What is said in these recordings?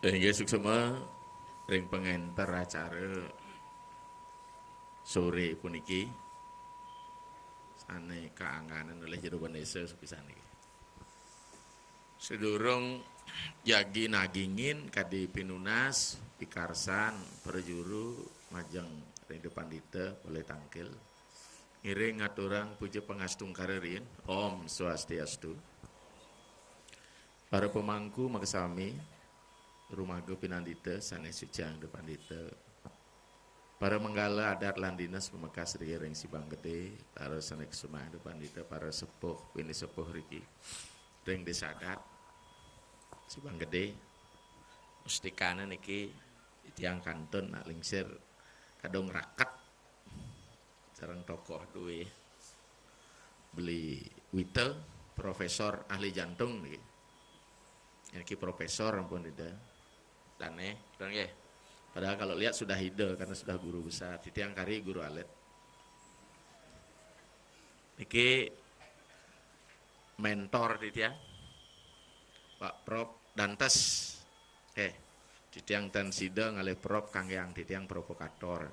Nggih suksema ring pengenter acara sore puniki sane kaanganan oleh jero Vanessa sepisan iki. Sedurung yagi nagingin kadi pinunas pikarsan perjuru majeng ring depan dite oleh tangkil. Ngiring ngaturang puja pengastung karerin Om Swastiastu. Para pemangku maksami rumaga pinandita sanes sucang depan dita. Para menggala adat landinas pemekas ring Sibang Gede, para sanek semah depan dita, para sepuh pini sepuh riki ring desa adat Sibang Gede. Mustikana niki tiang kantun nak lingsir kadung rakat sareng tokoh duwe beli wite profesor ahli jantung niki. Niki profesor ampun ida. Dane, dan ya. Padahal kalau lihat sudah hide karena sudah guru besar. Titiang kari guru alit. Niki mentor titiang. Pak Prof Dantes. Titiang tan sida ngalih Prof kang yang titiang provokator.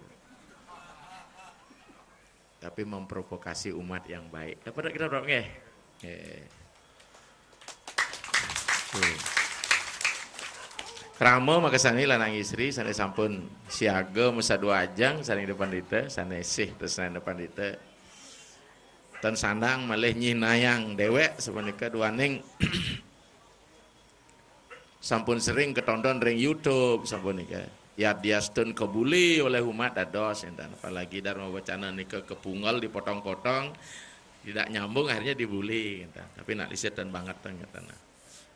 Tapi memprovokasi umat yang baik. Dapat kita Prof nggih? Kramo makasani lanang istri sane sampun siaga musa dua ajang saling depan dite sane sih terus depan dite tan sandang malih nyinayang dewek semenika duaning sampun sering ketonton ring YouTube sampun nika ya diastun kebuli oleh umat dados enten apalagi Dharma Wacana nika kepunggal dipotong-potong tidak nyambung akhirnya dibuli enten tapi nak lisetan banget enten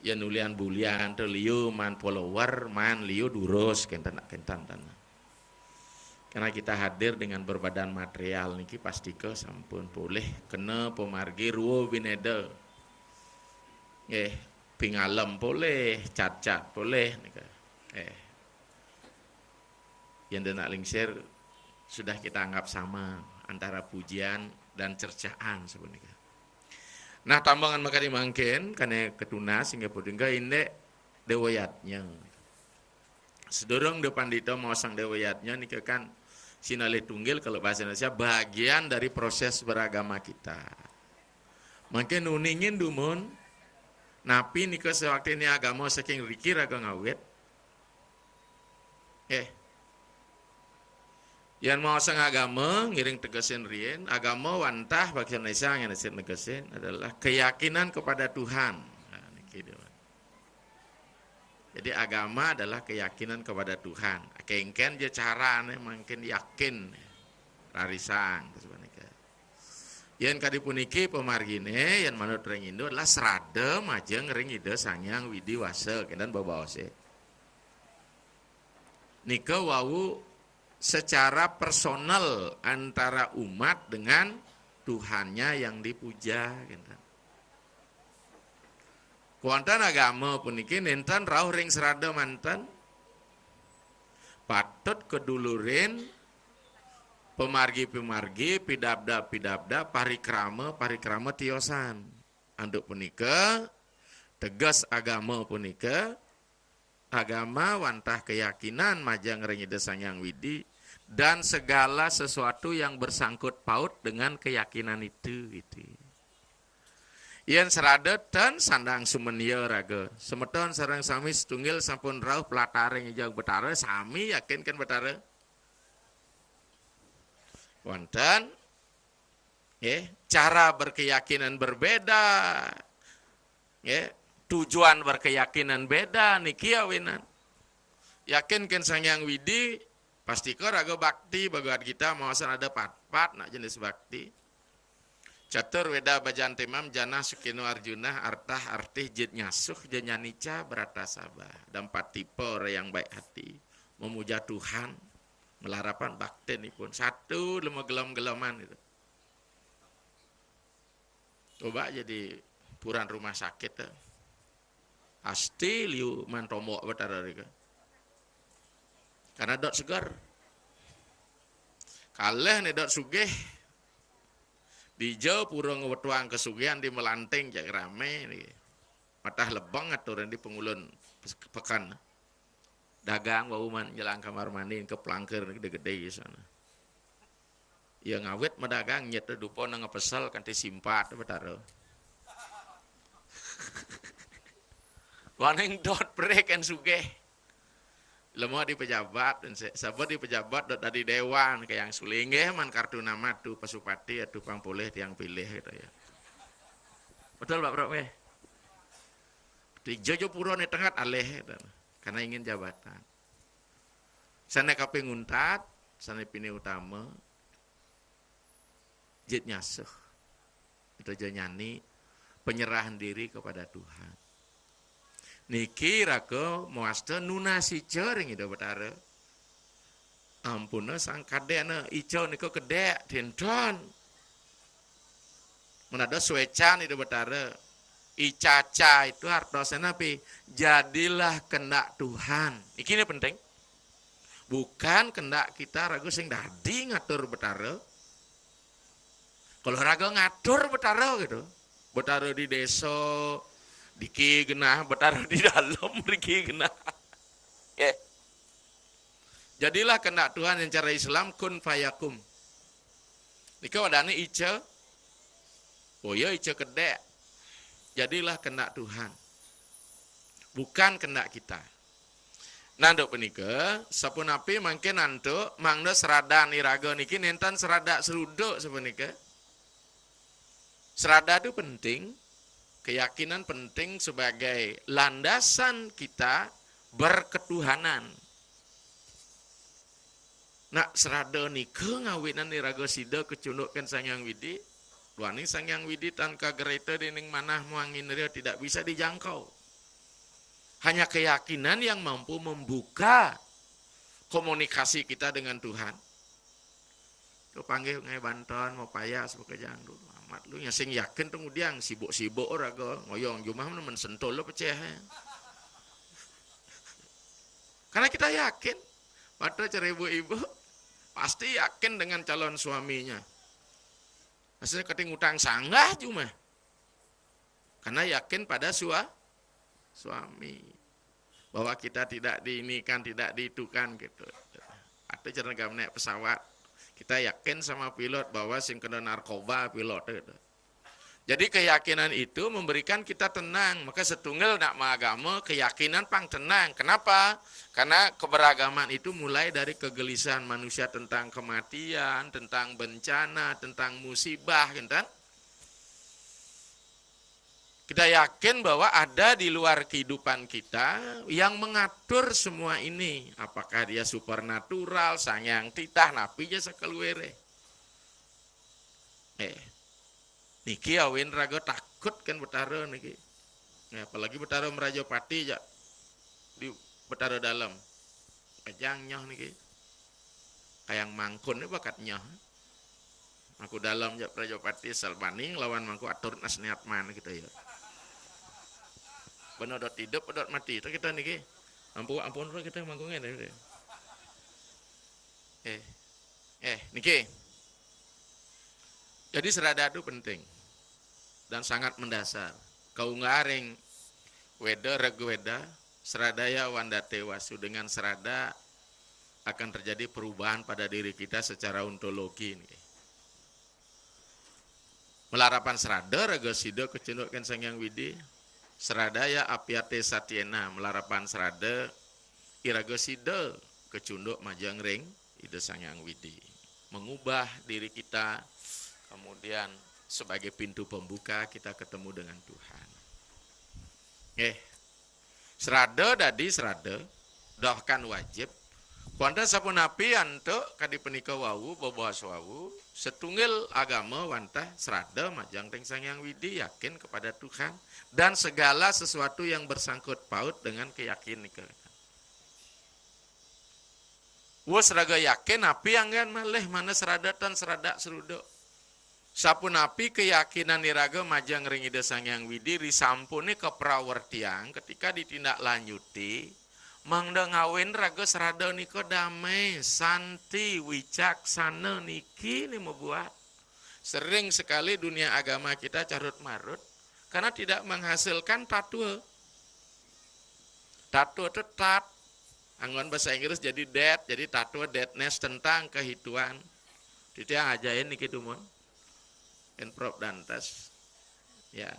ya nulian bulian tu liu man follower man liu durus kentan tanah. Karena kita hadir dengan berbadan material niki pasti ke sampun boleh kena pemargi ruo bineda. Pingalem boleh, cat-cat boleh nika. Yang denak lingsir sudah kita anggap sama antara pujian dan cercaan sebenarnya. Nah tambangan maka dimangkin karena ketunas sehingga pudingga ini dewayatnya. Sedorong depan dito mau sang dewayatnya nih kan sinalih tunggil kalau bahasa Indonesia bagian dari proses beragama kita. Mungkin nuningin dumun napi nika sewaktu ini agama saking rikir agak ngawet. Yang mau sang agama ngiring tegasin rien agama wantah bagi Indonesia yang negasin adalah keyakinan kepada Tuhan. Nah, jadi agama adalah keyakinan kepada Tuhan. Kengken je cara makin yakin rarisan sebenarnya. Yang kadipuniki pemargine yang manut ring Indo adalah serada majeng ring ide sangyang widi wase kedan babawase. Nika wau secara personal antara umat dengan Tuhannya yang dipuja gitu. Kuantan agama puniki nenten rauh ring serada mantan patut kedulurin pemargi pidabda parikrama tiosan anduk punika tegas agama punika agama wantah keyakinan majang ring ide sangyang widi dan segala sesuatu yang bersangkut paut dengan keyakinan itu gitu. Yen seradet dan sandang sumenia raga semeton sareng sami setunggal sampun rauh pelataring ijang betara sami yakin kan betara wonten cara berkeyakinan berbeda tujuan berkeyakinan beda niki awinan yakin kan sangyang widi pasti ke raga bakti bagaimana kita mau ada pat nak jenis bakti catur weda bajan temam jana sukino arjuna artah artih jid nyasuh jenya nica berata sabah dan 4 tipe orang yang baik hati memuja Tuhan melarapan bakti ini pun satu lemah gelam-gelaman itu coba jadi puran rumah sakit asti liu mantomok betara rika karena dot segar kaleh nih dot sugih dijauh purung wetuang kesugihan di melanting jak rame nih matah lebang aturan di pengulun pekan dagang bau man jelang kamar mandi ke plangker gede-gede di sana. Ya ngawet medagang nyet dupo nang ngepesel kanti simpat betara. Waneng dot break and sugeh. Lemah di pejabat dan sahabat di pejabat dot dari dewan kayak yang sulingeh man kartu nama tuh pasupati atau pangpoleh tiang pilih gitu ya. Betul Pak Bro weh. Di Jojo Puro nih tengah aleh gitu. Karena ingin jabatan. Sana kape nguntat, sana pini utama. Jit nyasuh. Itu aja nyanyi penyerahan diri kepada Tuhan. Niki raga muasta nunasi cering itu betara. Ampuna sang kadena ijo niko kedek denton. Menada suecan itu betara. Icaca itu artosnya apa? Jadilah kehendak Tuhan. Iki ini penting. Bukan kehendak kita raga sing dadi ngatur betara. Kalau raga ngatur betara gitu. Betara di desa diki genah betara di dalam diki genah. Okay. Jadilah kehendak Tuhan yang cara Islam kun fayakum. Nika wadane ica. Oh ya ica kedek. Jadilah kehendak Tuhan. Bukan kehendak kita. Nanduk penika, sapunapi mangke nantuk mangda serada niraga niki nentan serada seruduk sapunika. Serada itu penting, keyakinan penting sebagai landasan kita berketuhanan. Nak serada nika ngawinan niraga sida kecundukkan Sangyang Widi. Luani Sangyang Widi tanpa gereta dening manah muangin dia tidak bisa dijangkau. Hanya keyakinan yang mampu membuka komunikasi kita dengan Tuhan. Tuh panggil ngai Banten mau payah sebagai jangdu. Amat lu yang sing yakin kemudian sibuk-sibuk oraga ngoyong jumah men sentul lo pecah. Karena kita yakin pada cara ibu-ibu pasti yakin dengan calon suaminya. Maksudnya keting utang sanggah cuma. Karena yakin pada suami. Bahwa kita tidak diinikan, tidak diitukan gitu. Atau cara naik pesawat. Kita yakin sama pilot bahwa sing kena narkoba pilot gitu. Jadi keyakinan itu memberikan kita tenang. Maka setunggal nak agama keyakinan pang tenang. Kenapa? Karena keberagaman itu mulai dari kegelisahan manusia tentang kematian, tentang bencana, tentang musibah, kan? Kita yakin bahwa ada di luar kehidupan kita yang mengatur semua ini. Apakah dia supernatural, sangyang titah, napi jasa keluere. Niki awin raga takut kan betara niki. Apalagi betara Merajapati ya di betara dalam. Kajang nyoh niki. Kayang mangkun ini bakat nyoh. Aku dalam ya Merajapati Salbaning lawan mangku atur nasniat man gitu ya. Benar dot hidup, dot mati. Itu kita niki. Ampun kita mangkungnya deh. Niki. Jadi serada itu penting dan sangat mendasar. Kau ngaring weda regweda seradaya wandate wasu, dengan serada akan terjadi perubahan pada diri kita secara ontologi. Melarapan serada regosido kecundukkan Sangyang Widi. Seradaya apiate satyena melarapan serada iragosida kecunduk majang ring ide Sangyang Widi. Mengubah diri kita, kemudian sebagai pintu pembuka kita ketemu dengan Tuhan. Serada dadi serada dohkan wajib. Kuanta sapunapi antuk kadi penika wau bobas wau setunggal agama wantah serada majang ring Sangyang Widi yakin kepada Tuhan dan segala sesuatu yang bersangkut paut dengan keyakinan. Wah seraga yakin api anggan maleh mana serada tan serada seruduk. Sapunapi keyakinan niraga majang ring ide Sangyang Widi risampuni ke prawertiang ketika ditindaklanjuti mangda ngawin raga serada niko damai santi wicaksana niki ini mau buat. Sering sekali dunia agama kita carut marut karena tidak menghasilkan tatwa. Tatwa tetap Anggon bahasa Inggris jadi death, jadi tatua deadness tentang kehidupan. Itu yang ajain niki dumon. Enprop Dantas. Ya.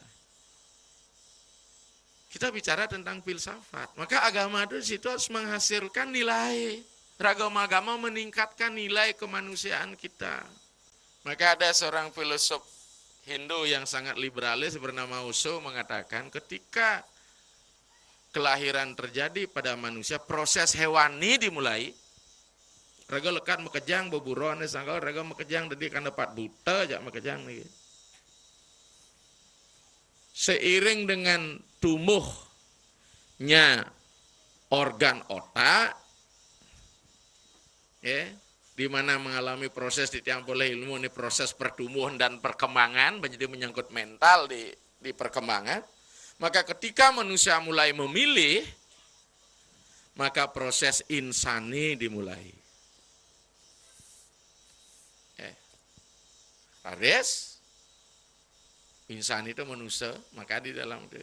Kita bicara tentang filsafat. Maka agama itu situ harus menghasilkan nilai. Agama meningkatkan nilai kemanusiaan kita. Maka ada seorang filosof Hindu yang sangat liberalis bernama Osho mengatakan ketika kelahiran terjadi pada manusia, proses hewani dimulai. Raga lekat mekejang beburon, sangkal raga mekejang jadi kan dapat buta jak mekejang nih. Seiring dengan tumbuhnya organ otak, ya, di mana mengalami proses yang oleh ilmu ini proses pertumbuhan dan perkembangan menjadi menyangkut mental di perkembangan. Maka ketika manusia mulai memilih, maka proses insani dimulai. Ares, insani itu manusia, maka di dalam itu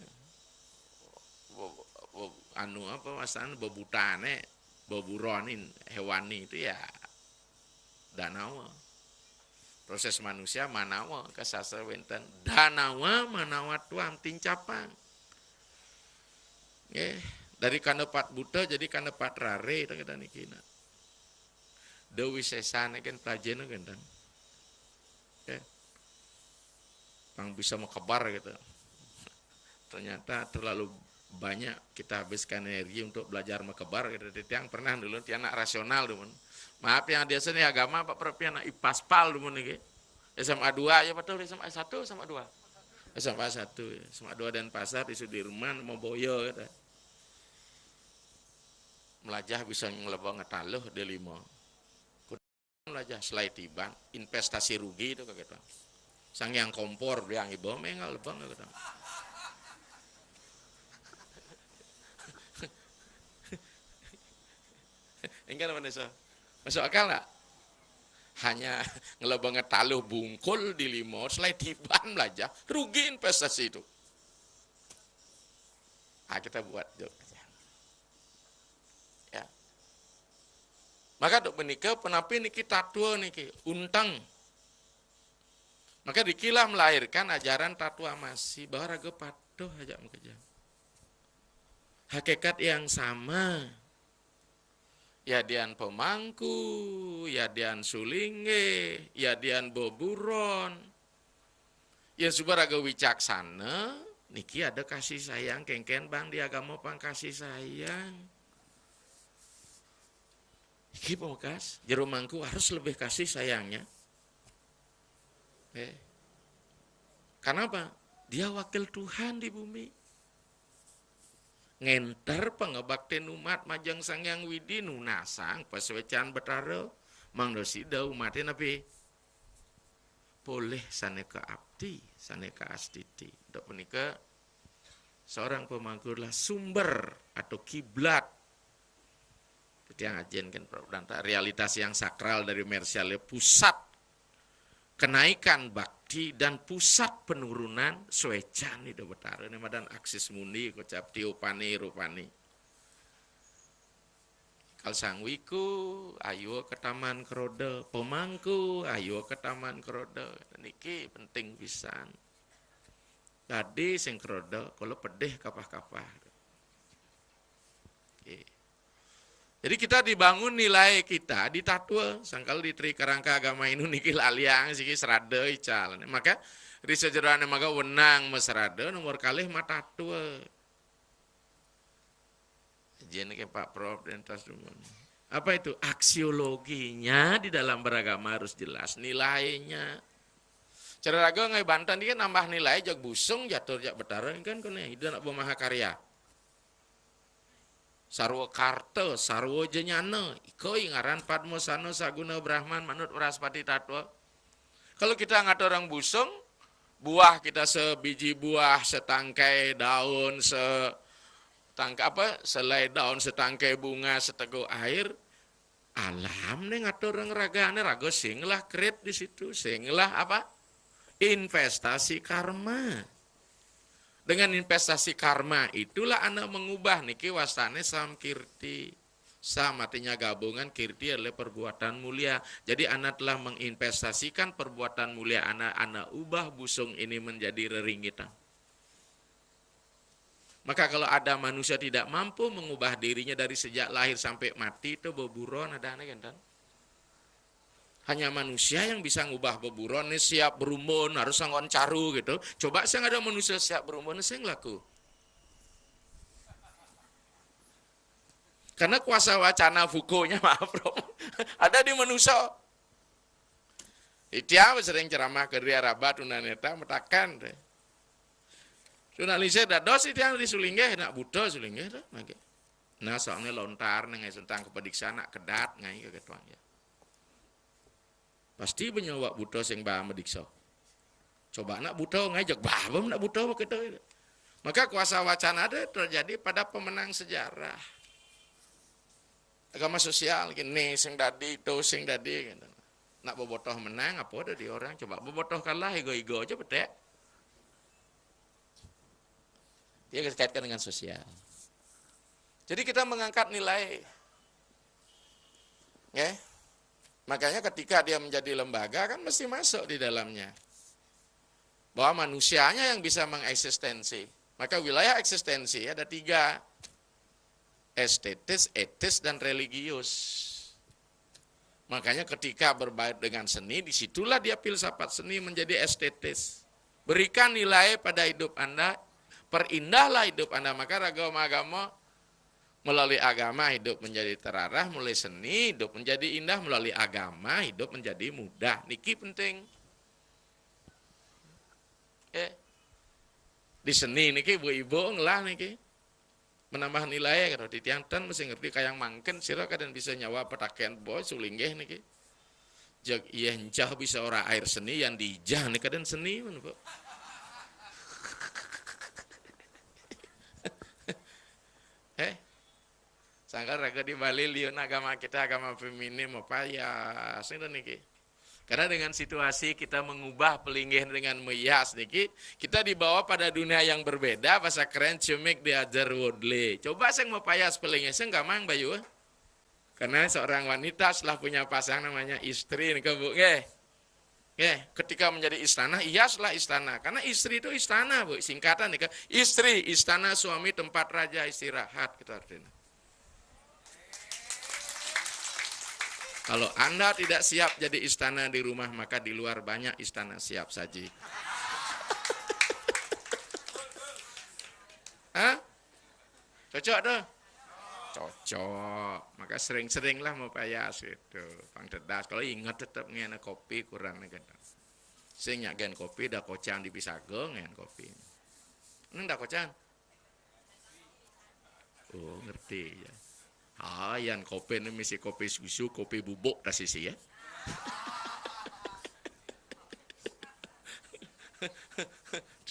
anu apa masalah bebutane, beburonin hewani itu ya danawa. Proses manusia manawa kasasa wenten danawa manawa tuam tincapang. Dari kanepat buta jadi kanepat rare itu kita nikina. Dewi sesane kan pelajena gendang. Pang bisa mengkebar gitu. Ternyata terlalu banyak kita habiskan energi untuk belajar mengkebar gitu. Yang pernah dulu ti anak rasional dulu. Maaf yang dia seni agama Pak Prof anak IPASPAL dulu nih. SMA 2 ya betul SMA 1 sama 2. SMA 1 SMA 2 dan Pasar di Sudirman mau boyo gitu. Melajah bisa ngelebang ngetaluh di 5. Melajah selai tiban investasi rugi itu kayak gitu. Sang yang kompor yang ibu mengal lebang gitu. Enggak apa nih masuk akal nggak? Hanya ngelebang ngetaluh bungkul di 5 selai tiban belajar rugi investasi itu. Kita buat jok. Ya. Maka dok menikah penapi niki tatua niki untang. Maka dikilah melahirkan ajaran tatua masih bahwa raga patuh aja mengejam. Hakikat yang sama. Ya dian pemangku, ya dian sulingge, ya dian boburon. Yang sudah raga wicaksana, niki ada kasih sayang kengken bang di agama pang kasih sayang. Iki pemakas, jero mangku harus lebih kasih sayangnya. Karena apa? Dia wakil Tuhan di bumi. Ngenter pengebakten umat majang sangyang widi nunasang paswecan betara mangdosi da umatin tapi boleh saneka abdi, saneka astiti. Dok menika seorang pemangkulah sumber atau kiblat. Itu yang ajen kan realitas yang sakral dari Mersiale pusat kenaikan bakti dan pusat penurunan suecan itu betara ini madan aksis mundi kocap tiupani rupani kal sangwiku ayo ke taman keroda pemangku ayo ke taman keroda niki penting pisan tadi sing keroda kalau pedih kapah-kapah. Jadi kita dibangun nilai kita di tatua, sangkal di tri kerangka agama ini niki laliang siki serada ical. Maka risejerane maka wenang mesrada nomor kalih mata tua. Jen ke Pak Prof dan tas dumun. Apa itu? Aksiologinya di dalam beragama harus jelas nilainya. Cara raga ngai Banten ini kan nambah nilai jak busung jatuh jak betara kan kene hidup nak mahakarya. Sarwo karta, sarwo jenyana, iko ngaran padmo sano saguna brahman manut waraspati tatwa. Kalau kita ngatur orang busung, buah kita sebiji buah, setangkai daun, selai daun, setangkai bunga, seteguk air. Alam nih ngatur orang ragane, raga singlah kret di situ, singlah apa? Investasi karma. Dengan investasi karma itulah Anda mengubah niki wasane samkirti. Sam artinya gabungan, kirti adalah perbuatan mulia. Jadi anak telah menginvestasikan perbuatan mulia anak ubah busung ini menjadi reringitan. Maka kalau ada manusia tidak mampu mengubah dirinya dari sejak lahir sampai mati, itu beburon ada aneh kan? Hanya manusia yang bisa ngubah beburon, ini siap berumun, harus ngon caru gitu. Coba saya ada manusia siap berumun, saya ngelaku. Karena kuasa wacana Foucault-nya, maaf bro, ada di manusia. Dia sering ceramah ke dia rabat, tunaneta, metakan. Tunalisnya dah dos itu yang disulingnya, nak buta sulingnya. Nah soalnya lontar, ngai tentang kepediksaan, nak kedat, ngai ke ketuanya. Pasti penyawa buta sing bah medikso. Coba nak buta ngajak babam nak buta begitu. Maka kuasa wacana ada terjadi pada pemenang sejarah. Agama sosial gini sing dadi itu sing dadi gitu. Nak bobotoh menang apa ada di orang coba bobotoh kalah ego-ego aja betek. Dia dikaitkan dengan sosial. Jadi kita mengangkat nilai. Ya. Makanya ketika dia menjadi lembaga kan mesti masuk di dalamnya. Bahwa manusianya yang bisa mengeksistensi. Maka wilayah eksistensi ada 3. Estetis, etis, dan religius. Makanya ketika berbaik dengan seni, disitulah dia filsafat seni menjadi estetis. Berikan nilai pada hidup Anda, perindahlah hidup Anda. Maka agama melalui agama hidup menjadi terarah, melalui seni hidup menjadi indah, melalui agama hidup menjadi mudah. Niki penting. Di seni niki ibu-ibu ngelah niki. Menambah nilai kalau di tiangtan mesti ngerti kayang mangken sira kadang bisa nyawa petaken boy sulinggeh niki. Jag iya encah bisa ora air seni yang dijah nih kadang seni mana Pak. Sangka raga di Bali liun agama kita agama feminim apa ya sing niki. Karena dengan situasi kita mengubah pelinggih dengan meyas niki, kita dibawa pada dunia yang berbeda, bahasa keren to make the other worldly. Coba saya mau payas pelinggih, saya nggak mang bayu. Karena seorang wanita setelah punya pasangan namanya istri, nih bu, ketika menjadi istana, iaslah istana. Karena istri itu istana bu, singkatan nih, istri, istana, suami, tempat raja istirahat, gitu artinya. Kalau Anda tidak siap jadi istana di rumah, maka di luar banyak istana siap saji. Hah? Cocok tuh? Cocok. Maka sering-seringlah mau payas itu. Pang tedas. Kalau ingat tetap ngena kopi kurang nih kan. Sing nyagen kopi dah kocang dipisago ngen kopi. Ini dah kocang. Oh, ngerti ya. Yang kopi ini misi kopi susu, kopi bubuk dah sisi ya.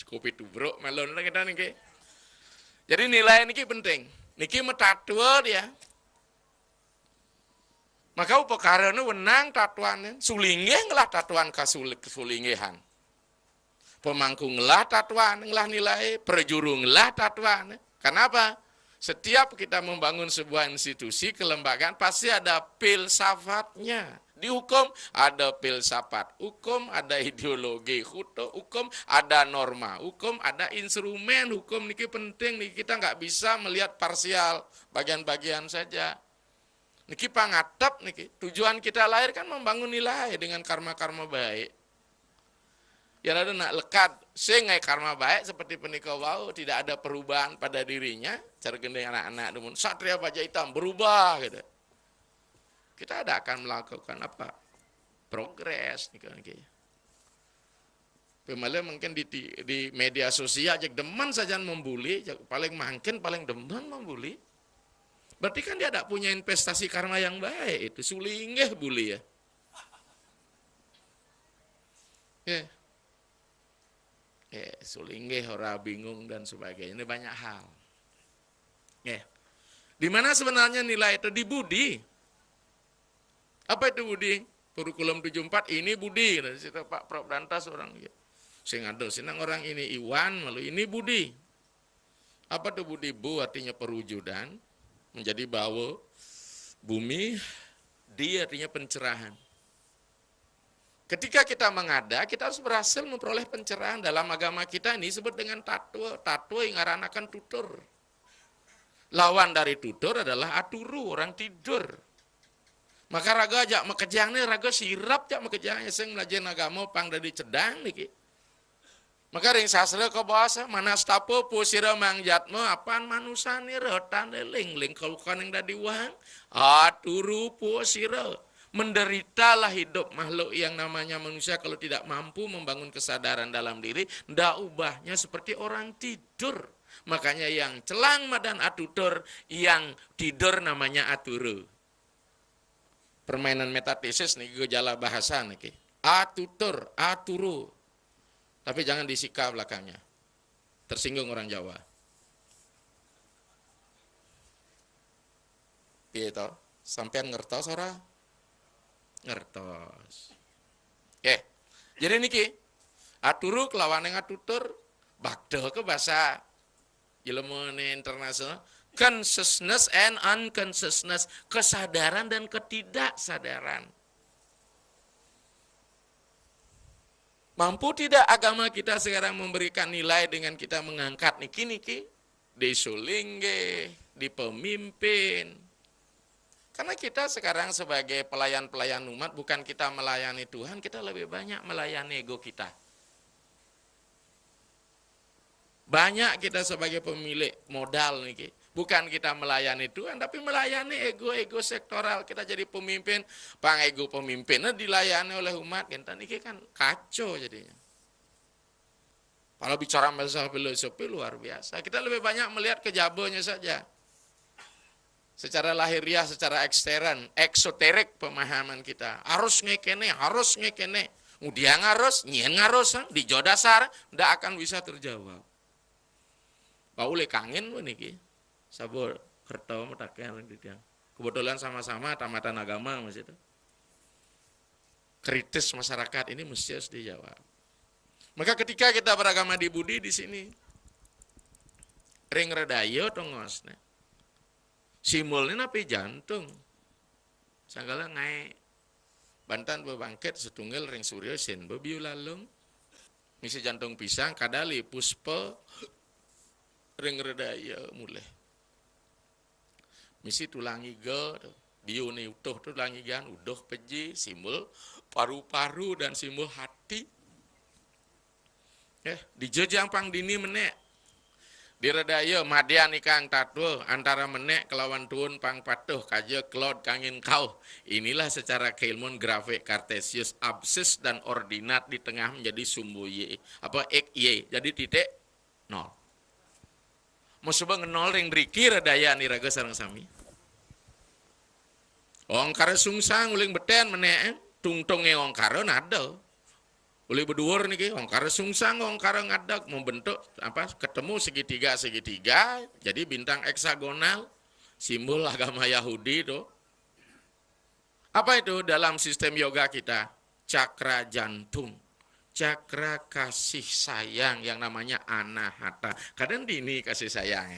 Kopi tubruk melon lah kita nih. Jadi nilai niki penting. Niki metatua dia. Maka upakara nu wenang tatuan sulinggeh ngelah tatuan kesulinggehan. Pemangku ngelah tatuan ngelah nilai, perjuru ngelah tatuan. Kenapa? Setiap kita membangun sebuah institusi kelembagaan pasti ada filsafatnya. Di hukum ada filsafat, hukum ada ideologi, hukum ada norma, hukum ada instrumen, hukum niki penting, niki kita nggak bisa melihat parsial bagian-bagian saja. Niki pangatap niki tujuan kita lahir kan membangun nilai dengan karma-karma baik. Ya ada nak lekat sengai karma baik seperti penikah wau tidak ada perubahan pada dirinya cara gendeng anak-anak demun satria baja hitam berubah gitu. Kita ada akan melakukan apa? Progres nih. Pemalah mungkin di media sosial jak deman saja membuli, paling mungkin paling deman membuli. Berarti kan dia tidak punya investasi karma yang baik itu sulinggeh bully ya. Sulinggeh ora bingung dan sebagainya. Ini banyak hal. Di mana sebenarnya nilai itu di budi. Apa itu budi? Kurikulum 74 ini budi. Dari situ Pak Prof Dantas orang ya. Sing ada sinang orang ini Iwan lalu ini budi. Apa itu budi? Bu artinya perwujudan menjadi bawa Bumi, di artinya pencerahan. Ketika kita mengada, kita harus berhasil memperoleh pencerahan. Dalam agama kita ini disebut dengan tatwa. Tatwa yang ngaranakan tutur. Lawan dari tutur adalah aturu, orang tidur. Maka raga ajak mekejang nih, raga sirap jak mekejangnya. Saya ngelajain agama pang dari cedang nih. Maka ring sastra ke bahasa mana stapo pusira mangjatmo apaan manusani retan ling kalau kan yang dari wang aturu pusira menderitalah hidup makhluk yang namanya manusia kalau tidak mampu membangun kesadaran dalam diri ndak ubahnya seperti orang tidur. Makanya yang celang madan atutur, yang tidur namanya aturu. Permainan metatesis nih gejala bahasa nih. Atutur, aturu. Tapi jangan disika belakangnya. Tersinggung orang Jawa. Piye to? Sampean ngertos ora? Ngertos. Oke. Jadi niki aturu kelawan yang atutur bakda ke bahasa ilmu internasional consciousness and unconsciousness, kesadaran dan ketidaksadaran. Mampu tidak agama kita sekarang memberikan nilai dengan kita mengangkat niki-niki di sulingge, di pemimpin. Karena kita sekarang sebagai pelayan-pelayan umat bukan kita melayani Tuhan, kita lebih banyak melayani ego kita. Banyak kita sebagai pemilik modal niki, bukan kita melayani Tuhan, tapi melayani ego-ego sektoral. Kita jadi pemimpin, pang ego pemimpinnya dilayani oleh umat. Kita niki kan kacau jadinya. Kalau bicara masalah filosofi luar biasa. Kita lebih banyak melihat kejabonya saja. Secara lahiriah, secara ekstern, eksoterik pemahaman kita. Harus ngekene, harus ngekene. Kemudian harus, nyen harus, di jodasar, tidak akan bisa terjawab. Paule kangen niki. Sabur kerto matakan gitu. Kebetulan sama-sama tamatan agama Mas itu. Kritis masyarakat ini mesti harus dijawab. Maka ketika kita beragama di budi di sini ring redayo tongosna. Simbolnya napi jantung. Sanggala ngai Bantan bebangkit setunggal ring surya sen bebiu lalung. Misi jantung pisang kadali puspa ring redaya mulai. Misi tulang iga biu ni utuh tulang igan udah peji simbol paru-paru dan simbol hati. Di jejang pang dini menek. Di redaya madian ikang tatu antara menek kelawan tuun pang patuh kaja klod kangin kau. Inilah secara keilmuan grafik Cartesius absis dan ordinat di tengah menjadi sumbu y. Apa x y jadi titik 0. Mau coba ngenol ring riki redaya ni raga sarang sami. Ongkara sungsang uling beten menek tungtonge ongkara nada. Uli berduur niki ongkara sungsang ongkara ngadak membentuk apa ketemu segitiga jadi bintang heksagonal simbol agama Yahudi itu. Apa itu dalam sistem yoga kita? Cakra jantung. Cakra kasih sayang yang namanya anahata. Kadang dini kasih sayang.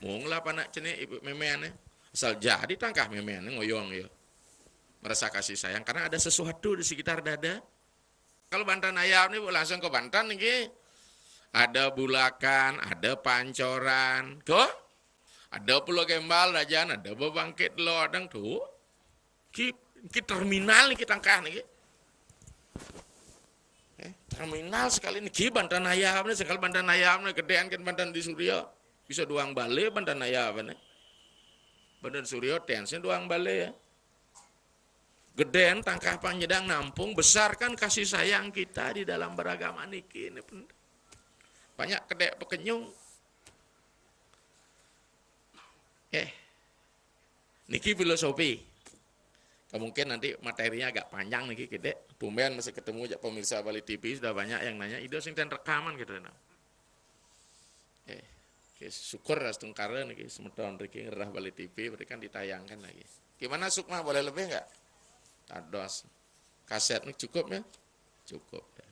Mung lah panak cene ibu memeane. Asal jadi tangkah memeane ngoyong ya. Merasa kasih sayang karena ada sesuatu di sekitar dada. Kalau Banten ayam ini langsung ke Banten nih, ada bulakan, ada pancoran, kok, ada Pulau Gembal, Rajan, ada Bebangkit Lodang tuh, ki terminal nih kita angkat nih, terminal sekali nih, ki Banten ayam nih, sekali Banten ayam nih, gedean kan Banten di Suryo, bisa doang balik Banten ayam nih, Banten Suryo tensi doang balik ya. Geden tangkah panjang nampung besarkan kasih sayang kita di dalam beragama niki ini banyak kedek pekenyung niki filosofi mungkin nanti materinya agak panjang niki kedek tumben masih ketemu jak pemirsa Bali TV sudah banyak yang nanya ido sing ten rekaman gitu syukur rastung kara niki semeton niki ngerah Bali TV berarti kan ditayangkan lagi gimana Sukma boleh lebih enggak? Ados kaset ini cukup ya cukup ya.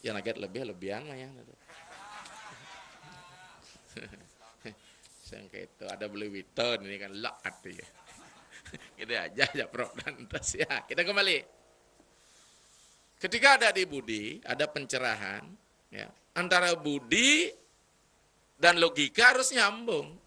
Yang agak lebihan mah ya yang kayak itu ada beli witon ini kan lak artinya. Gitu aja ya Prof dan Tas ya. Kita kembali. Ketika ada di budi, ada pencerahan ya. Antara budi dan logika harus nyambung.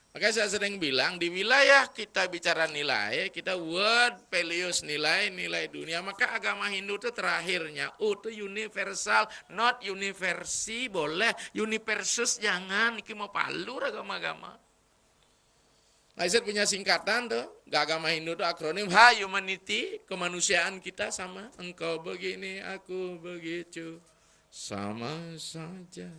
Makanya saya sering bilang di wilayah kita bicara nilai, kita word values nilai dunia, maka agama Hindu itu terakhirnya itu universal, not universi boleh, universus jangan, iki mau palur agama-agama. Saya punya singkatan tuh, agama Hindu tuh akronim humanity, kemanusiaan kita sama, engkau begini, aku begitu, sama saja.